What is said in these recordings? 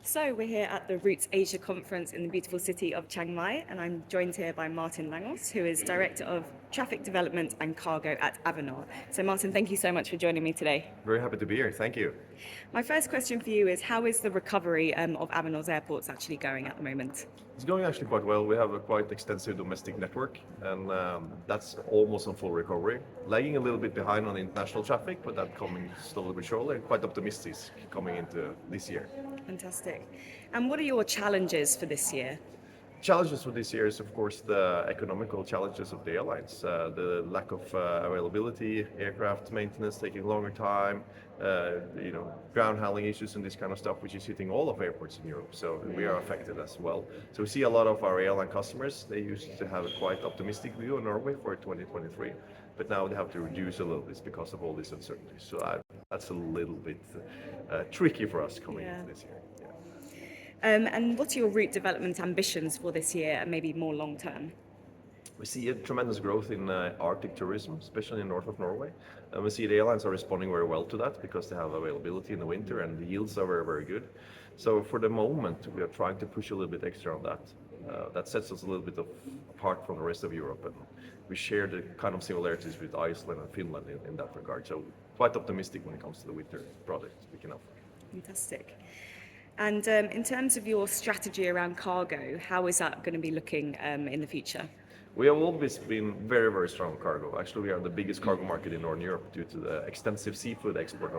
So we're here at the Roots Asia conference in the beautiful city of Chiang Mai, and I'm joined here by Martin Langaas, who is Director of Traffic Development and Cargo at Avinor. So Martin, thank you so much for joining me today. Very happy to be here. Thank you. My first question for you is, how is the recovery of Avinor's airports actually going at the moment? It's going actually quite well. We have a quite extensive domestic network, and that's almost on full recovery. Lagging a little bit behind on international traffic, but that's coming slowly but surely, and quite optimistic coming into this year. Fantastic. And what are your challenges for this year? Challenges for this year is, of course, the economical challenges of the airlines, the lack of availability, aircraft maintenance taking a longer time, ground handling issues and this kind of stuff, which is hitting all of airports in Europe. So we are affected as well. So we see a lot of our airline customers, they used to have a quite optimistic view on Norway for 2023, but now they have to reduce a little bit because of all these uncertainties. So that's a little bit tricky for us coming into this year. Yeah. And what are your route development ambitions for this year and maybe more long term? We see a tremendous growth in Arctic tourism, especially in north of Norway. And we see the airlines are responding very well to that because they have availability in the winter and the yields are very, very good. So for the moment, we are trying to push a little bit extra on that. That sets us a little bit apart from the rest of Europe, and we share the kind of similarities with Iceland and Finland in that regard. So quite optimistic when it comes to the winter product we can offer. Fantastic. And in terms of your strategy around cargo, how is that going to be looking in the future? We have always been very, very strong on cargo. Actually, we are the biggest cargo market in Northern Europe due to the extensive seafood export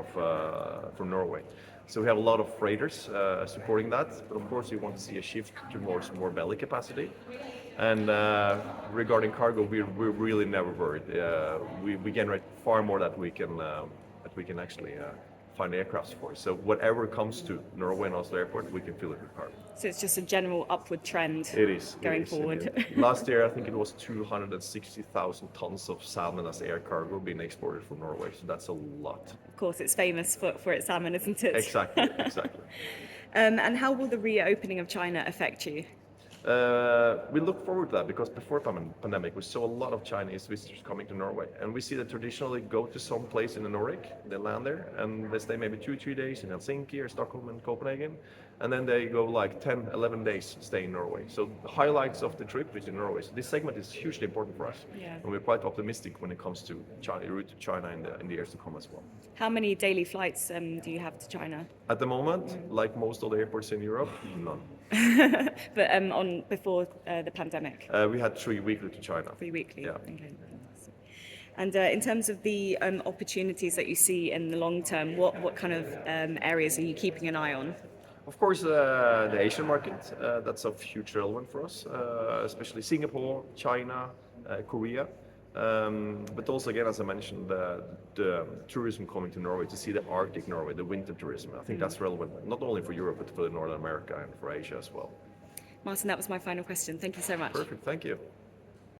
from Norway. So we have a lot of freighters supporting that. But of course, we want to see a shift towards more belly capacity. And regarding cargo, we're really never worried. We generate far more that we can actually find aircrafts for. So whatever comes to Norway and Oslo Airport, we can fill it with cargo. So it's just a general upward trend going forward. Last year, I think it was 260,000 tons of salmon as air cargo being exported from Norway. So that's a lot. Of course, it's famous for its salmon, isn't it? Exactly. And how will the reopening of China affect you? We look forward to that because before pandemic, we saw a lot of Chinese visitors coming to Norway, and we see that traditionally go to some place in the Nordic, they land there, and they stay maybe 2-3 days in Helsinki or Stockholm and Copenhagen, and then they go like 10-11 days stay in Norway. So the highlights of the trip is in Norway. So this segment is hugely important for us, and we're quite optimistic when it comes to China, route to China in the years to come as well. How many daily flights do you have to China? At the moment, like most of the airports in Europe, none. But before the pandemic? We had 3 weekly to China. 3 weekly? Yeah. Okay. And in terms of the opportunities that you see in the long term, what kind of areas are you keeping an eye on? Of course, the Asian market, that's of huge relevance for us, especially Singapore, China, Korea. But also, again, as I mentioned, the tourism coming to Norway to see the Arctic Norway, the winter tourism. I think that's relevant not only for Europe, but for North America and for Asia as well. Martin, that was my final question. Thank you so much. Perfect. Thank you.